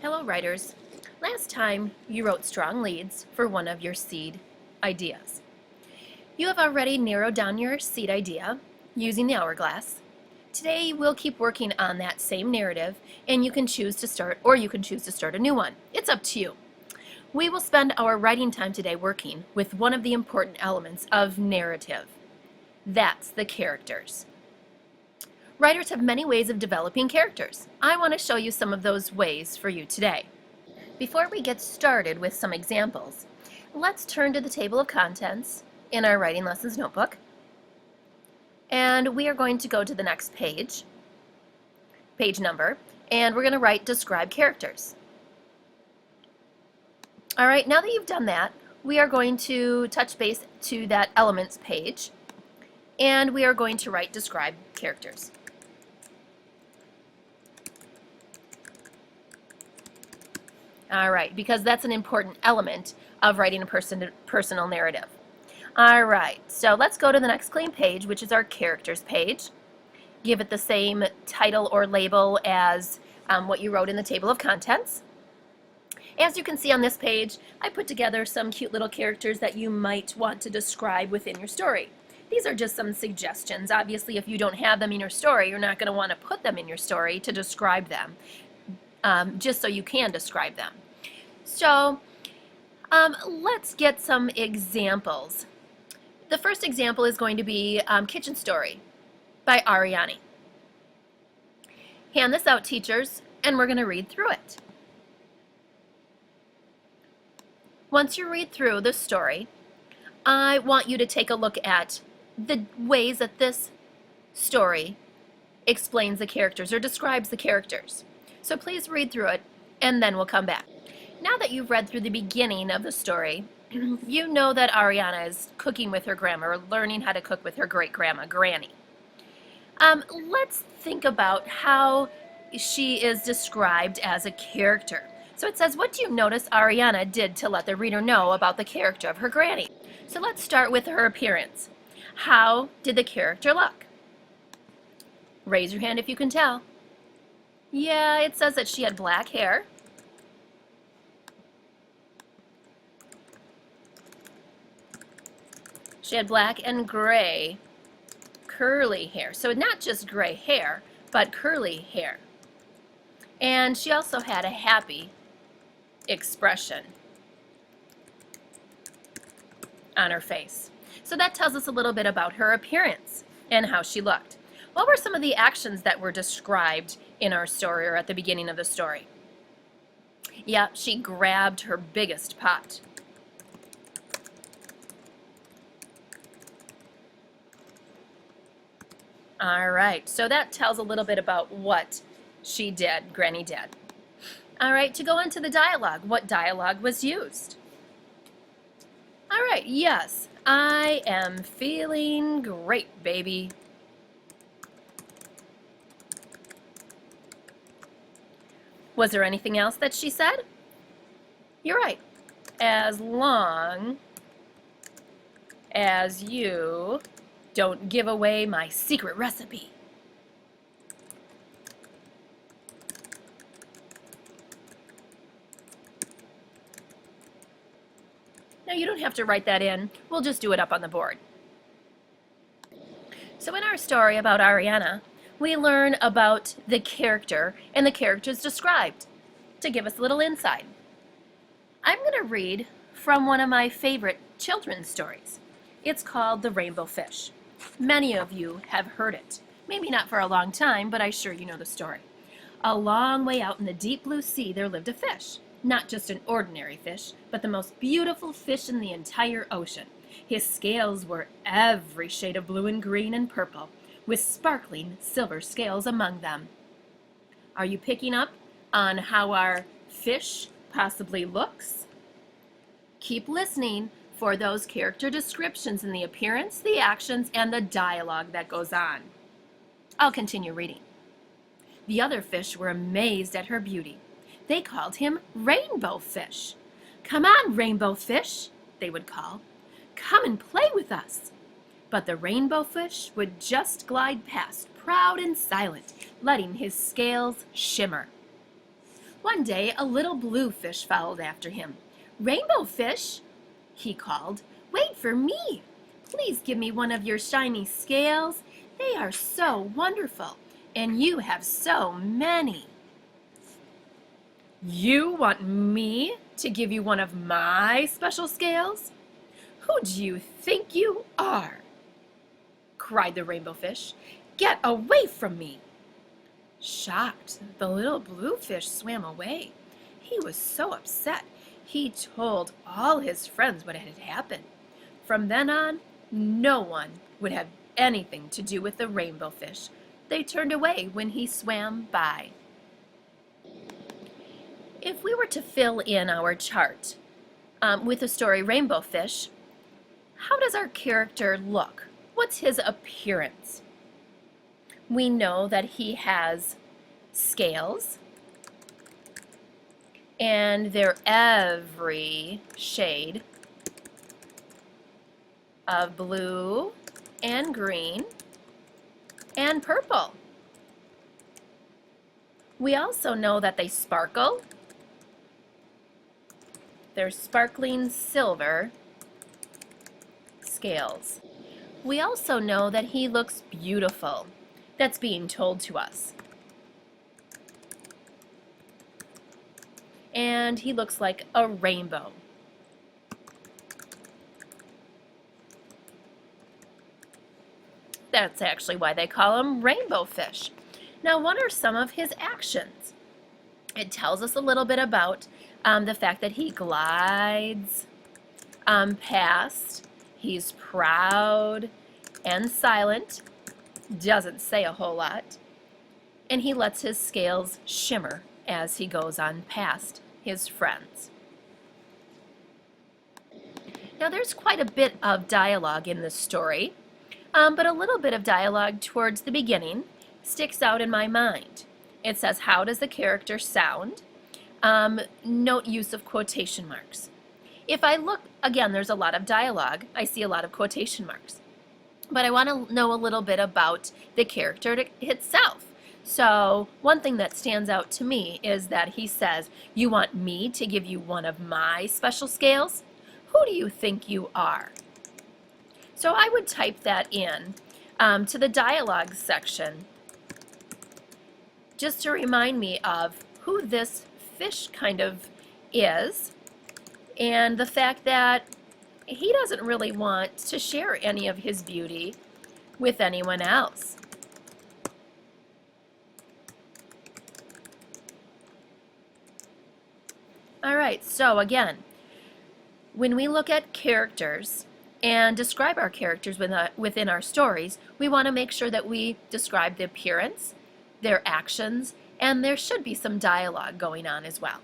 Hello writers. Last time you wrote strong leads for one of your seed ideas. You have already narrowed down your seed idea using the hourglass. Today we'll keep working on that same narrative, and you can choose to start a new one. It's up to you. We will spend our writing time today working with one of the important elements of narrative. That's the characters. Writers have many ways of developing characters. I want to show you some of those ways for you today. Before we get started with some examples, let's turn to the table of contents in our writing lessons notebook. And we are going to go to the next page number, and we're going to write describe characters. All right, now that you've done that, we are going to touch base to that elements page, and we are going to write describe characters. All right, because that's an important element of writing a personal narrative. All right, so let's go to the next clean page, which is our characters page. Give it the same title or label as what you wrote in the table of contents. As you can see on this page, I put together some cute little characters that you might want to describe within your story. These are just some suggestions. Obviously, if you don't have them in your story, you're not going to want to put them in your story to describe them. Just so you can describe them. So let's get some examples. The first example is going to be Kitchen Story by Ariane. Hand this out, teachers, and we're going to read through it. Once you read through the story, I want you to take a look at the ways that this story explains the characters or describes the characters. So please read through it, and then we'll come back. Now that you've read through the beginning of the story, you know that Ariana is cooking with her grandma, or learning how to cook with her great-grandma, Granny. Let's think about how she is described as a character. So it says, what do you notice Ariana did to let the reader know about the character of her granny? So let's start with her appearance. How did the character look? Raise your hand if you can tell. Yeah, it says that she had black hair. She had black and gray curly hair. So not just gray hair, but curly hair. And she also had a happy expression on her face. So that tells us a little bit about her appearance and how she looked. What were some of the actions that were described in our story or at the beginning of the story? Yeah, she grabbed her biggest pot. All right, so that tells a little bit about what she did, Granny did. All right, to go into the dialogue, what dialogue was used? All right, yes, I am feeling great, baby. Was there anything else that she said? You're right. As long as you don't give away my secret recipe. Now you don't have to write that in. We'll just do it up on the board. So in our story about Ariana, we learn about the character and the characters described to give us a little insight. I'm going to read from one of my favorite children's stories. It's called The Rainbow Fish. Many of you have heard it. Maybe not for a long time, but I'm sure you know the story. A long way out in the deep blue sea there lived a fish. Not just an ordinary fish, but the most beautiful fish in the entire ocean. His scales were every shade of blue and green and purple, with sparkling silver scales among them. Are you picking up on how our fish possibly looks? Keep listening for those character descriptions in the appearance, the actions, and the dialogue that goes on. I'll continue reading. The other fish were amazed at her beauty. They called him Rainbow Fish. Come on, Rainbow Fish, they would call. Come and play with us. But the Rainbow Fish would just glide past, proud and silent, letting his scales shimmer. One day, a little blue fish followed after him. "Rainbow fish," he called, "wait for me. Please give me one of your shiny scales. They are so wonderful, and you have so many." "You want me to give you one of my special scales? Who do you think you are?" cried the rainbow fish. "Get away from me." Shocked, the little blue fish swam away. He was so upset. He told all his friends what had happened. From then on, no one would have anything to do with the rainbow fish. They turned away when he swam by. If we were to fill in our chart with the story Rainbow Fish, how does our character look? What's his appearance? We know that he has scales, and they're every shade of blue and green and purple. We also know that they sparkle. They're sparkling silver scales. We also know that he looks beautiful. That's being told to us. And he looks like a rainbow. That's actually why they call him rainbow fish. Now, what are some of his actions? It tells us a little bit about the fact that he glides past. He's proud and silent, doesn't say a whole lot, and he lets his scales shimmer as he goes on past his friends. Now, there's quite a bit of dialogue in this story, but a little bit of dialogue towards the beginning sticks out in my mind. It says, "How does the character sound?" Note use of quotation marks. If I look, again, there's a lot of dialogue. I see a lot of quotation marks. But I want to know a little bit about the character itself. So one thing that stands out to me is that he says, "You want me to give you one of my special scales? Who do you think you are?" So I would type that in to the dialogue section just to remind me of who this fish kind of is, and the fact that he doesn't really want to share any of his beauty with anyone else. All right, so again, when we look at characters and describe our characters within our stories, we want to make sure that we describe the appearance, their actions, and there should be some dialogue going on as well.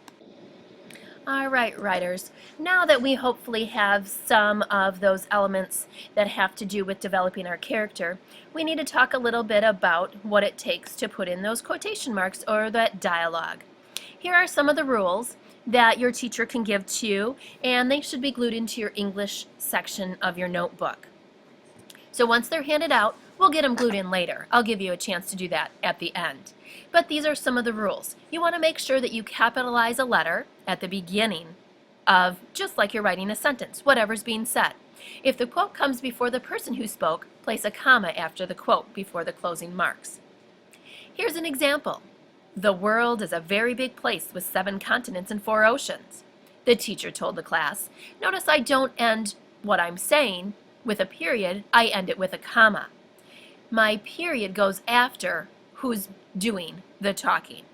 All right, writers, now that we hopefully have some of those elements that have to do with developing our character, we need to talk a little bit about what it takes to put in those quotation marks or that dialogue. Here are some of the rules that your teacher can give to you, and they should be glued into your English section of your notebook. So once they're handed out, we'll get them glued in later. I'll give you a chance to do that at the end. But these are some of the rules. You want to make sure that you capitalize a letter at the beginning of, just like you're writing a sentence, whatever's being said. If the quote comes before the person who spoke, place a comma after the quote before the closing marks. Here's an example. "The world is a very big place with 7 continents and 4 oceans," the teacher told the class. Notice I don't end what I'm saying with a period, I end it with a comma. My period goes after who's doing the talking.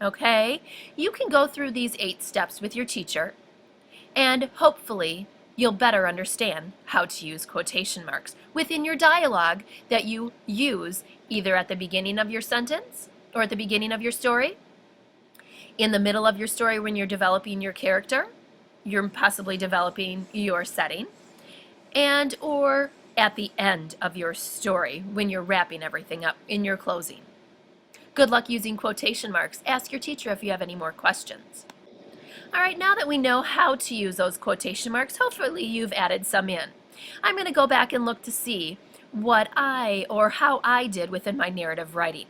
Okay? You can go through these 8 steps with your teacher, and hopefully you'll better understand how to use quotation marks within your dialogue that you use either at the beginning of your sentence or at the beginning of your story, in the middle of your story when you're developing your character, you're possibly developing your setting, and or at the end of your story when you're wrapping everything up in your closing. Good luck using quotation marks. Ask your teacher if you have any more questions. All right, now that we know how to use those quotation marks, hopefully you've added some in. I'm going to go back and look to see what how I did within my narrative writing.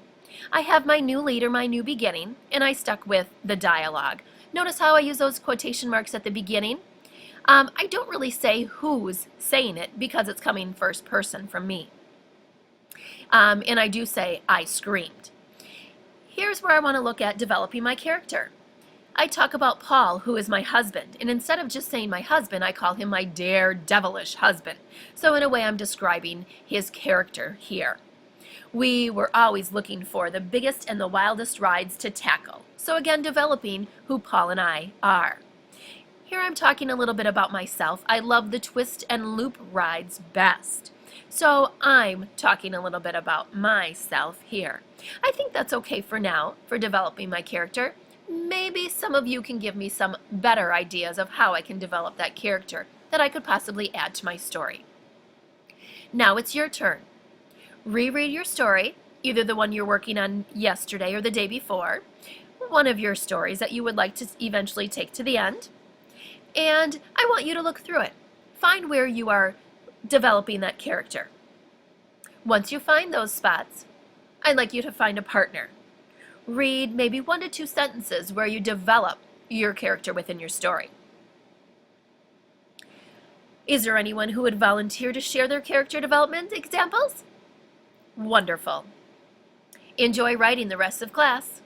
I have my new leader, my new beginning, and I stuck with the dialogue. Notice how I use those quotation marks at the beginning? I don't really say who's saying it because it's coming first person from me. And I do say I screamed. Here's where I want to look at developing my character. I talk about Paul, who is my husband, and instead of just saying my husband, I call him my daredevilish husband. So in a way, I'm describing his character here. We were always looking for the biggest and the wildest rides to tackle. So again, developing who Paul and I are. Here I'm talking a little bit about myself. I love the twist and loop rides best. So I'm talking a little bit about myself here. I think that's okay for now, for developing my character. Maybe some of you can give me some better ideas of how I can develop that character that I could possibly add to my story. Now it's your turn. Reread your story, either the one you're working on yesterday or the day before, one of your stories that you would like to eventually take to the end, and I want you to look through it. Find where you are developing that character. Once you find those spots, I'd like you to find a partner. Read maybe 1 to 2 sentences where you develop your character within your story. Is there anyone who would volunteer to share their character development examples? Wonderful. Enjoy writing the rest of class.